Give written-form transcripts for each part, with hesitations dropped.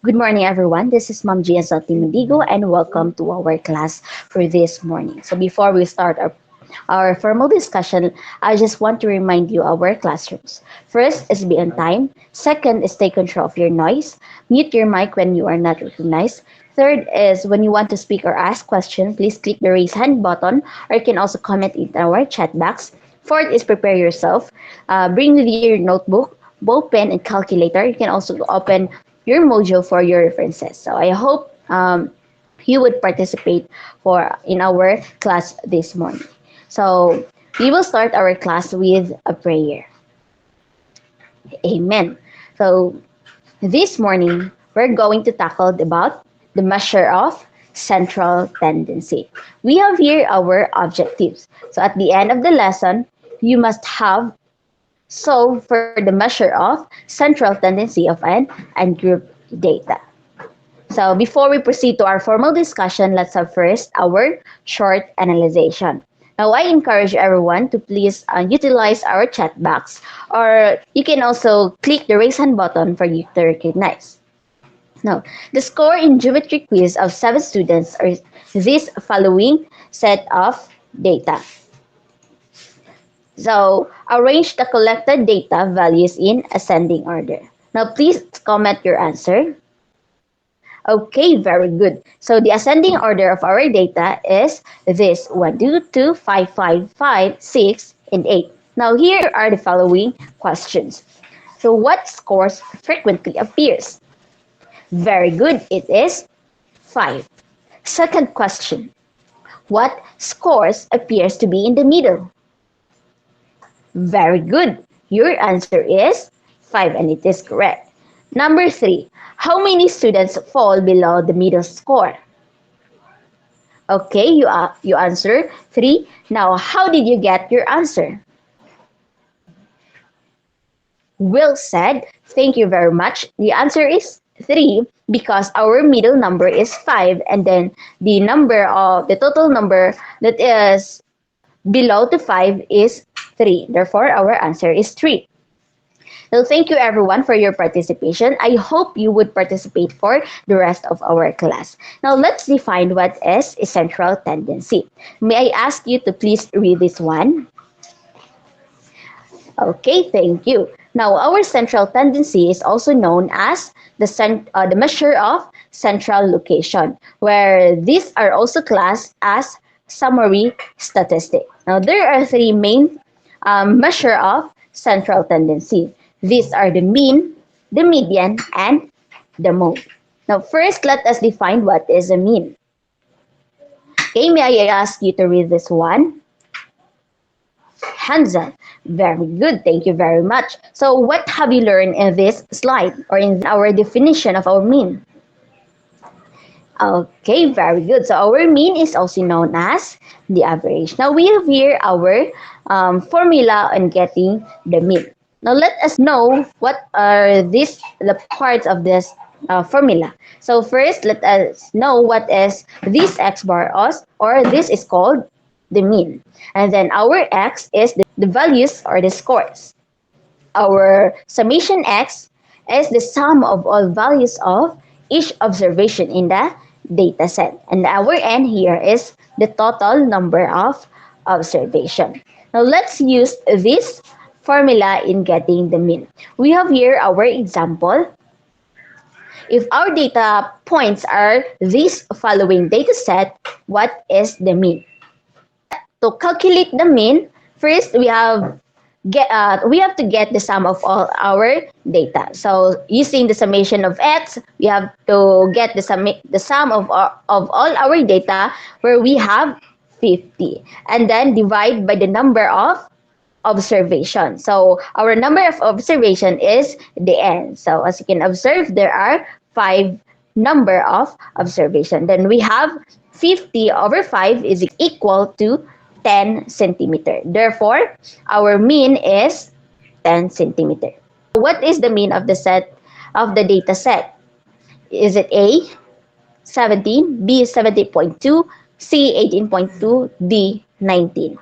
Good morning, everyone. This is Ma'am Gia Soti Mendigo, and welcome to our class for this morning. So, before we start our formal discussion, I just want to remind you our classrooms. First is be on time. Second is take control of your noise. Mute your mic when you are not recognized. Third is when you want to speak or ask question, please click the raise hand button, or you can also comment in our chat box. Fourth is prepare yourself. Bring with you your notebook, ball pen, and calculator. You can also open your module for your references. So I hope you would participate for in our class this morning. So we will start our class with a prayer. Amen. So this morning we're going to tackle about the measure of central tendency. We have here our objectives. So at the end of the lesson, you must have solved for the measure of central tendency of an and group data. So before we proceed to our formal discussion, let's have first our short analyzation. Now, I encourage everyone to please utilize our chat box, or you can also click the raise hand button for you to recognize. Now, the score in geometry quiz of 7 students are this following set of data. So, arrange the collected data values in ascending order. Now, please comment your answer. Okay, very good. So the ascending order of our data is this 1, 2, 2, 5, 5, 5, 6, and 8. Now here are the following questions. So what scores frequently appears? Very good, it is 5. Second question. What scores appears to be in the middle? Very good. Your answer is 5 and it is correct. Number 3. How many students fall below the middle score? Okay, you answer 3. Now, how did you get your answer? Well said. Thank you very much. The answer is 3 because our middle number is 5 and then the total number that is below the 5 is 3. Therefore, our answer is 3. So thank you everyone for your participation. I hope you would participate for the rest of our class. Now let's define what is a central tendency. May I ask you to please read this one? Okay, thank you. Now our central tendency is also known as the measure of central location, where these are also classed as summary statistic. Now there are three main measure of central tendency. These are the mean, the median, and the mode. Now, first, let us define what is a mean. Okay, may I ask you to read this one? Hands up. Very good. Thank you very much. So, what have you learned in this slide or in our definition of our mean? Okay, very good. So, our mean is also known as the average. Now, we have here our formula on getting the mean. Now let us know what are the parts of this formula. So first, let us know what is this x bar us, or this is called the mean. And then our x is the values or the scores. Our summation x is the sum of all values of each observation in the data set. And our n here is the total number of observation. Now let's use this formula in getting the mean. We have here our example. If our data points are this following data set, what is the mean? To calculate the mean, first we have to get the sum of all our data. So using the summation of x, we have to get the sum of all our data, where we have 50, and then divide by the number of observation. So our number of observation is the n. So as you can observe, there are 5 number of observation. Then we have 50 over 5 is equal to 10 centimeter. Therefore, our mean is 10 centimeter. What is the mean of the data set? Is it A, 17, B, 70.2, C, 18.2, D, 19?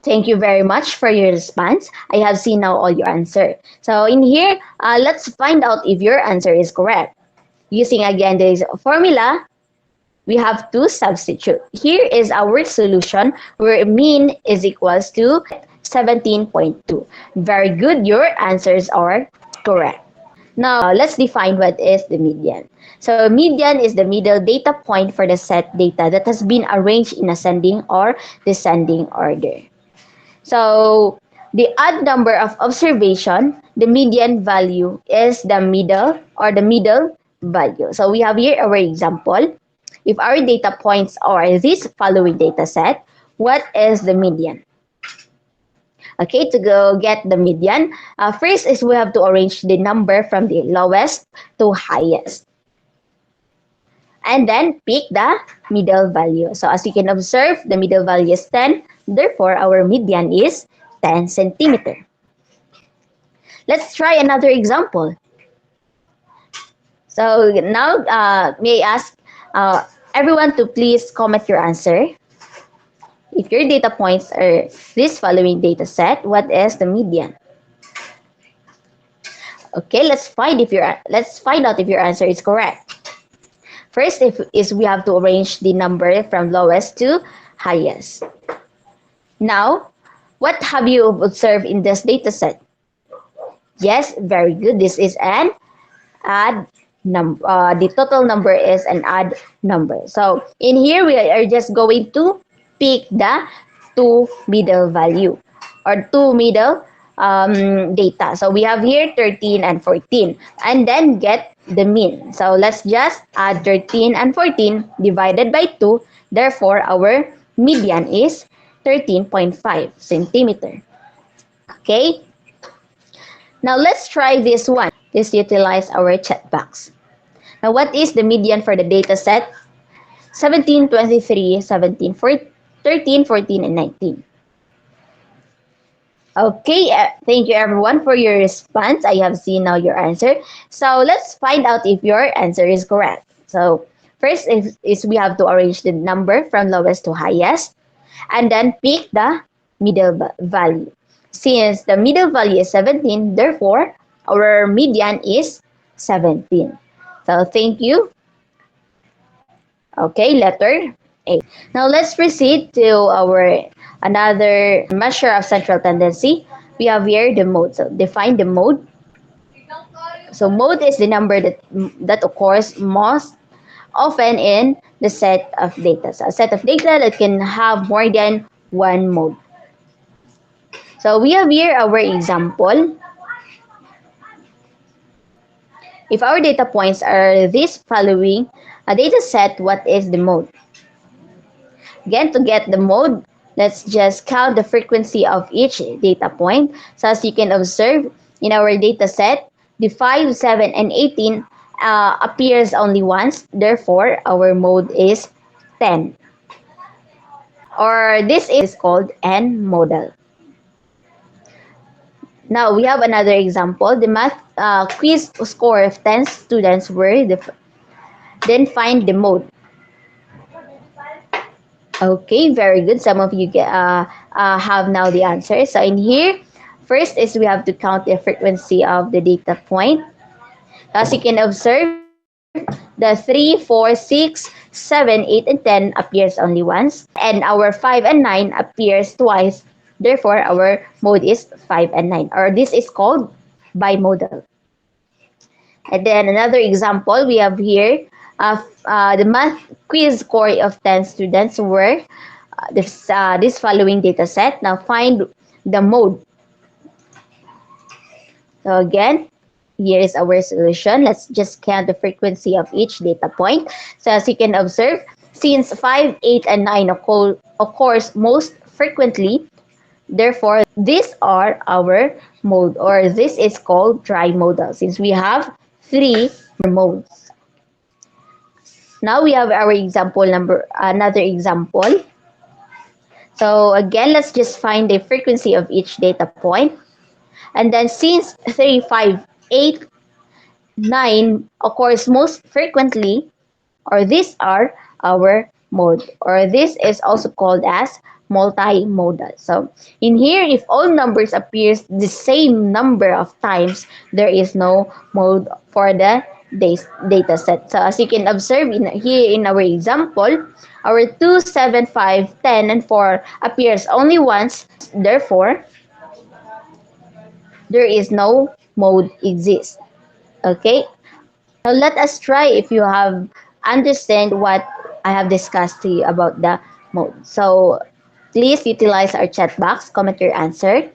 Thank you very much for your response. I have seen now all your answer. So in here, let's find out if your answer is correct. Using again this formula, we have to substitute. Here is our solution where mean is equals to 17.2. Very good, your answers are correct. Now, let's define what is the median. So, median is the middle data point for the set data that has been arranged in ascending or descending order. So, the odd number of observation, the median value is the middle or the middle value. So, we have here our example. If our data points are this following data set, what is the median? Okay, to go get the median, first is we have to arrange the number from the lowest to highest. And then pick the middle value. So as you can observe, the middle value is 10. Therefore, our median is 10 centimeter. Let's try another example. So now, may I ask everyone to please comment your answer. If your data points are this following data set, what is the median? Okay, let's find out if your answer is correct. First, we have to arrange the number from lowest to highest. Now, what have you observed in this data set? Yes, very good. This is an odd number. The total number is an odd number. So in here, we are just going to pick the two middle value or two middle data. So we have here 13 and 14 and then get the mean. So let's just add 13 and 14 divided by 2. Therefore, our median is 13.5 centimeter. Okay. Now let's try this one. Let's utilize our chat box. Now what is the median for the data set? 17, 23, 17, 13, 14, and 19. Okay, thank you everyone for your response. I have seen now your answer. So let's find out if your answer is correct. So first is we have to arrange the number from lowest to highest and then pick the middle value. Since the middle value is 17, therefore our median is 17. So thank you. Okay, letter A. Now let's proceed to our another measure of central tendency. We have here the mode. So define the mode. So mode is the number that occurs most often in the set of data. So a set of data that can have more than one mode. So we have here our example. If our data points are this following a data set, what is the mode? Again, to get the mode, let's just count the frequency of each data point. So as you can observe in our data set, the 5, 7, and 18 appears only once. Therefore, our mode is 10. Or this is called N-modal. Now, we have another example. The math quiz score of 10 students were then find the mode. Okay, very good. Some of you have now the answer. So in here, first is we have to count the frequency of the data point. As you can observe, the 3, 4, 6, 7, 8, and 10 appears only once. And our 5 and 9 appears twice. Therefore, our mode is 5 and 9. Or this is called bimodal. And then another example, we have here the math quiz score of 10 students were this following data set. Now find the mode. So again, here is our solution. Let's just count the frequency of each data point. So as you can observe, since 5, 8, and 9 occurs most frequently, therefore these are our mode, or this is called trimodal since we have 3 modes. Now we have our another example. So again, let's just find the frequency of each data point. And then since 3, 5, 8, 9 occurs most frequently, or these are our mode, or this is also called as multimodal. So in here, if all numbers appears the same number of times, there is no mode for the data set. So as you can observe here in our example, our 2, 7, 5, 10, and 4 appears only once. Therefore, there is no mode exist. Okay? Now let us try if you have understand what I have discussed to you about the mode. So please utilize our chat box, comment your answer.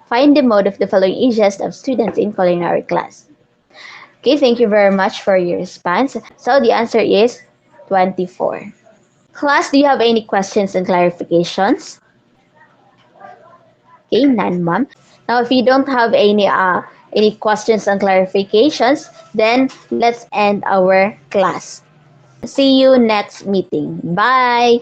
Find the mode of the following ages of students in culinary class. Okay, thank you very much for your response. So the answer is 24. Class, do you have any questions and clarifications? Okay, none, ma'am. Now, if you don't have any questions and clarifications, then let's end our class. See you next meeting. Bye.